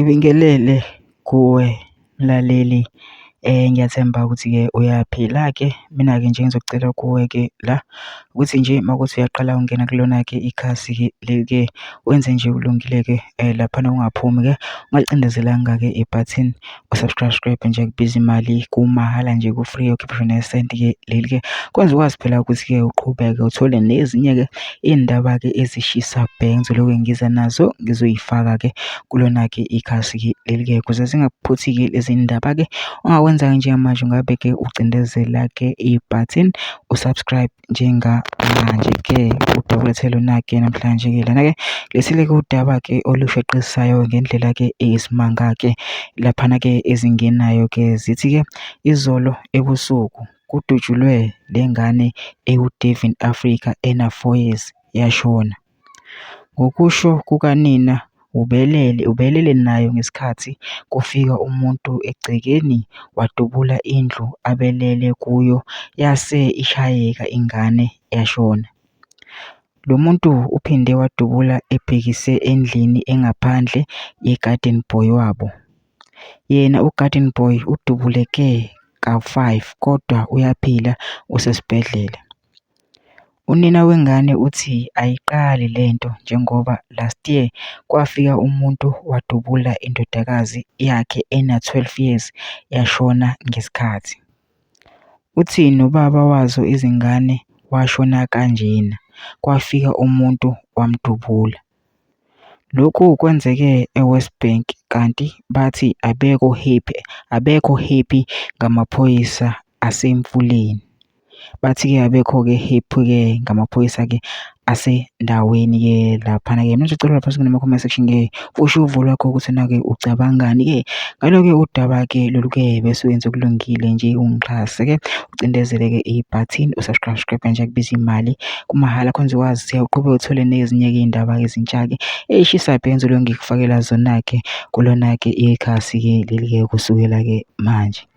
Ngibingelele kuwe mlaleli, ngiyathemba ukuthi-ke uyaphila-ke. Mina-ke nje ngizokucela kuwe-ke la ukuthi nje makuthi uyaqala ungena kulona-ke ikhasi-ke leli-ke wenze nje ulungile-ke laphana ungaphumi-ke ungalicindezelanga-ke ibhathini u-subscribe nje kubiza imali kumahhala nje ku-free ukhiphe nesenti-ke leli-ke kwenza ukwazi phela ukuthi-ke uqhubeke uthole nezinye-ke iy'ndaba-ke ezishisa bhe ngizoloku ngiza nazo ngizoyifaka-ke kulona-ke ikhasi-ke leli-ke ukuze zingakuphuthi-ke lezi ndaba-ke ongakwenza-ke njengamanje ungabe-ke ucindezela-ke ibhathini usubscribe njengamanje-ke udaba ulethele lona-ke namhlanje-ke lana-ke lethile-ke udaba-ke olushaqisisayo ngendlela-ke eyisimanga-ke laphana-ke ezingenayo-ke zithi-ke izolo ebusuku kudutshulwe le ngane ewu-Durban, Africa ena-4 years yashona. Ngokusho kukanina ubelele nayo ngesikhathi kufika umuntu egcekeni wadubula indlu abelele kuyo yase ishayeka ingane yashona. Lo muntu uphinde wadubula ebhekise endlini engaphandle ye-garden boy wabo. Yena u-garden boy udubuleke ka-5 kodwa uyaphila usesibhedlela. Unina wengane uthi ayiqali lento njengoba last year kwafika umuntu wadubula indodakazi yakhe ena-12 years yashona ngesikhathi. Uthi nobaba wazo izingane washona kanjena, kwafika umuntu wamdubula. Lokhu kwenzeke eWestbank kanti bathi abekho happy ngamaphoyisa asemfuleni. Bathi-ke abekho-ke happy-ke ngamaphoyisa-ke asendaweni-ke laphana-ke. Mina ngicela lapha singene-comment section-ke usho uvo lwakho ukuthi na-ke ucabangani-ke ngalo-ke udaba-ke lolu-ke bese wenza okulungile nje ungixhase-ke ucindezele-ke ibhathini usubscribe nje kubiza imali kumahhala khona ukwazi uqhubeke uthole nezinye-ke iy'ndaba ezintsha-ke ey'shisa bhe ngizoloku ngikufakela zona-ke kulona-ke ikhasi-ke leli-ke kusukela-ke manje.